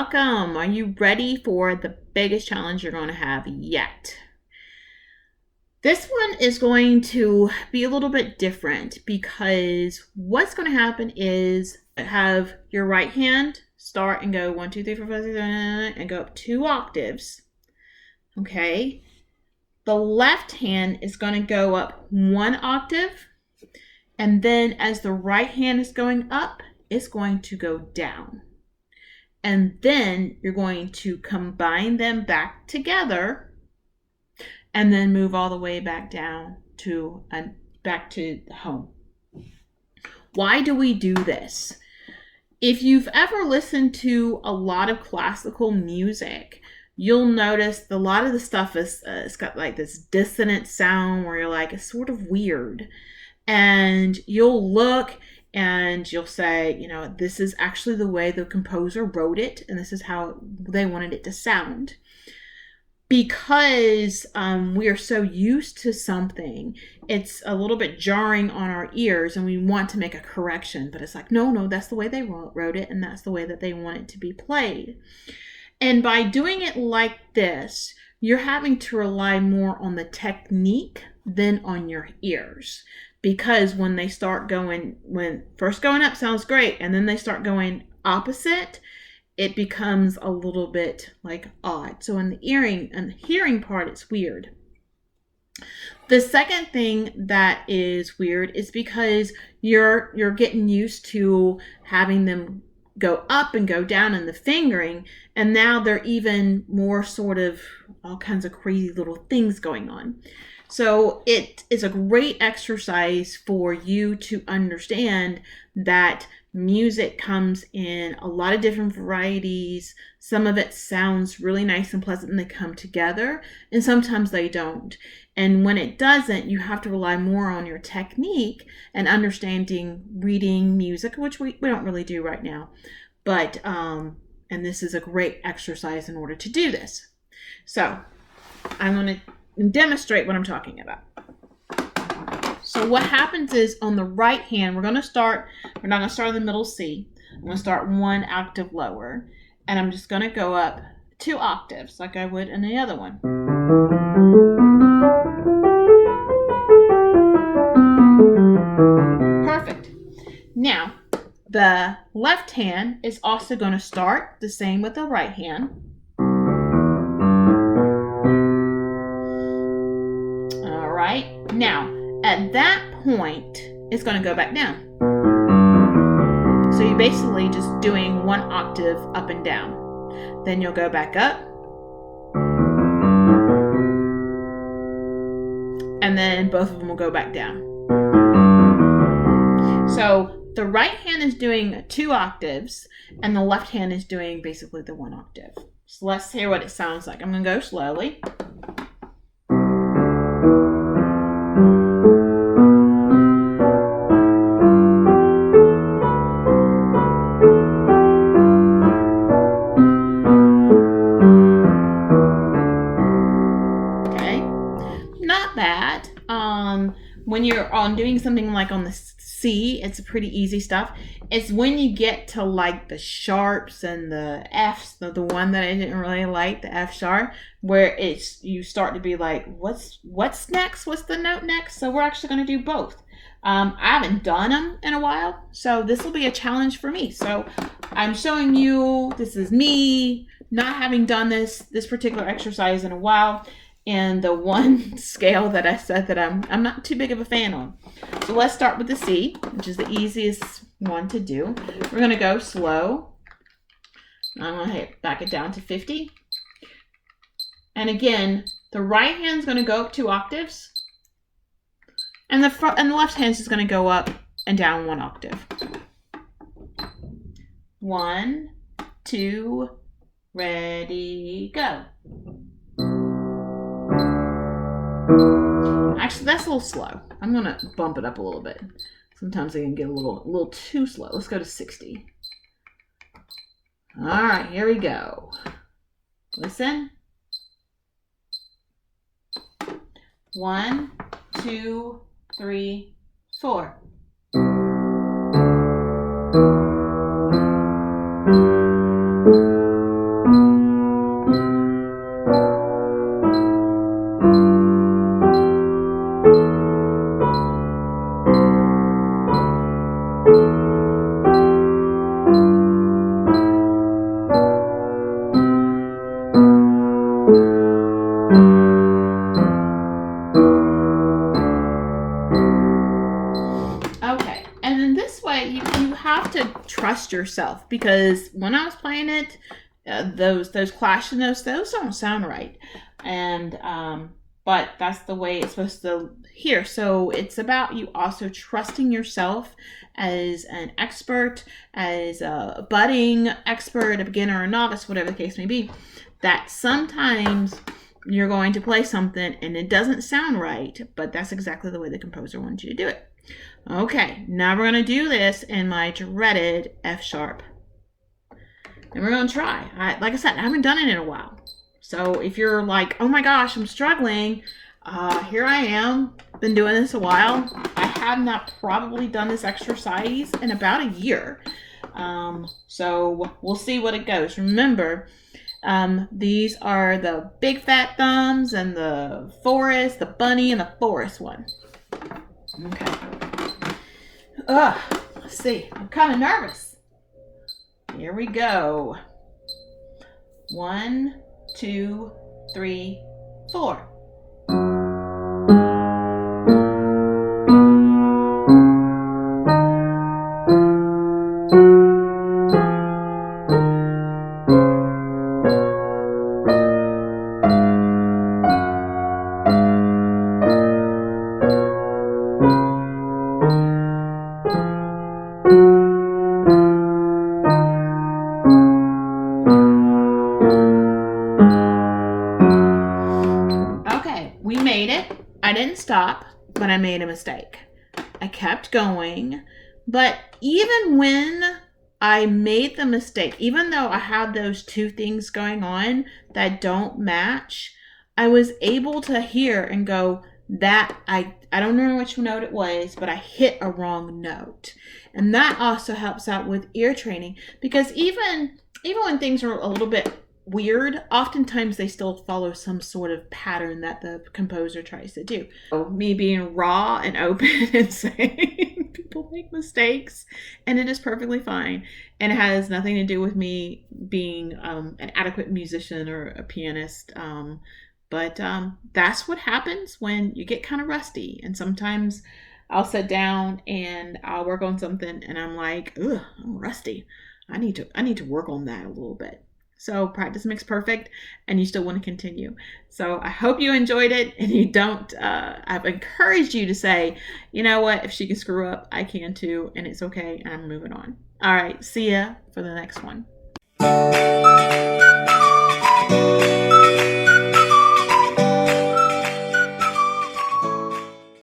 welcome. Are you ready for the biggest challenge you're going to have yet? This one is going to be a little bit different because what's going to happen is have your right hand start and go 1, 2, 3, 4, 5, 6, 7, 8, and go up 2 octaves. Okay. The left hand is going to go up 1 octave. And then as the right hand is going up, it's going to go down. And then you're going to combine them back together and then move all the way back down to back to home. Why do we do this? If you've ever listened to a lot of classical music, you'll notice a lot of the stuff is it's got like this dissonant sound where you're like, it's sort of weird. And you'll look and you'll say, you know, this is actually the way the composer wrote it, and this is how they wanted it to sound. Because we are so used to something, it's a little bit jarring on our ears, and we want to make a correction. But it's like, no, that's the way they wrote it, and that's the way that they want it to be played. And by doing it like this, you're having to rely more on the technique than on your ears. Because when they start going, when first going up sounds great, and then they start going opposite, it becomes a little bit like odd. So in the hearing part, it's weird. The second thing that is weird is because you're getting used to having them go up and go down in the fingering, and now they're even more sort of all kinds of crazy little things going on. So it is a great exercise for you to understand that music comes in a lot of different varieties. Some of it sounds really nice and pleasant and they come together, and sometimes they don't. And when it doesn't, you have to rely more on your technique and understanding reading music, which we don't really do right now. But, and this is a great exercise in order to do this. So I'm going to demonstrate what I'm talking about. So what happens is on the right hand, we're not going to start in the middle C. I'm going to start 1 octave lower, and I'm just going to go up 2 octaves like I would in the other one. Perfect. Now, the left hand is also going to start the same with the right hand. Now, at that point, it's going to go back down. So you're basically just doing 1 octave up and down. Then you'll go back up. And then both of them will go back down. So the right hand is doing 2 octaves, and the left hand is doing basically the 1 octave. So let's hear what it sounds like. I'm going to go slowly. Bad. When you're doing something like on the C, it's pretty easy stuff. It's when you get to like the sharps and the Fs, the one that I didn't really like, the F sharp, where you start to be like, what's next? What's the note next? So we're actually going to do both. I haven't done them in a while, so this will be a challenge for me. So I'm showing you, this is me not having done this particular exercise in a while. And the one scale that I said that I'm not too big of a fan on. So let's start with the C, which is the easiest one to do. We're going to go slow. I'm going to back it down to 50. And again, the right hand's going to go up 2 octaves. And the left hand's just going to go up and down 1 octave. 1, 2, ready, go. Actually, that's a little slow. I'm going to bump it up a little bit. Sometimes I can get a little too slow. Let's go to 60. All right, here we go. Listen. 1, 2, 3, 4. this way, you have to trust yourself, because when I was playing it, those clash notes, those don't sound right, and but that's the way it's supposed to hear. So it's about you also trusting yourself as an expert, as a budding expert, a beginner, or a novice, whatever the case may be, that sometimes you're going to play something and it doesn't sound right, but that's exactly the way the composer wants you to do it. Okay, now we're going to do this in my dreaded F sharp. And we're going to try. Like I said, I haven't done it in a while. So if you're like, oh my gosh, I'm struggling, here I am. Been doing this a while. I have not probably done this exercise in about a year. So we'll see what it goes. Remember, these are the big fat thumbs and the forest, the bunny, and the forest one. Okay. Let's see. I'm kind of nervous. Here we go. 1, 2, 3, 4. We made it. I didn't stop, but I made a mistake. I kept going, but even when I made the mistake, even though I had those two things going on that don't match, I was able to hear and go, that I don't remember which note it was, but I hit a wrong note. And that also helps out with ear training, because even when things are a little bit weird, oftentimes they still follow some sort of pattern that the composer tries to do. So me being raw and open and saying people make mistakes, and it is perfectly fine, and it has nothing to do with me being an adequate musician or a pianist, but that's what happens when you get kind of rusty. And sometimes I'll sit down and I'll work on something and I'm like, ugh, I'm rusty. I need to work on that a little bit. So practice makes perfect, and you still want to continue. So I hope you enjoyed it, and you don't, I've encouraged you to say, you know what, if she can screw up, I can too, and it's okay, and I'm moving on. All right, see ya for the next one.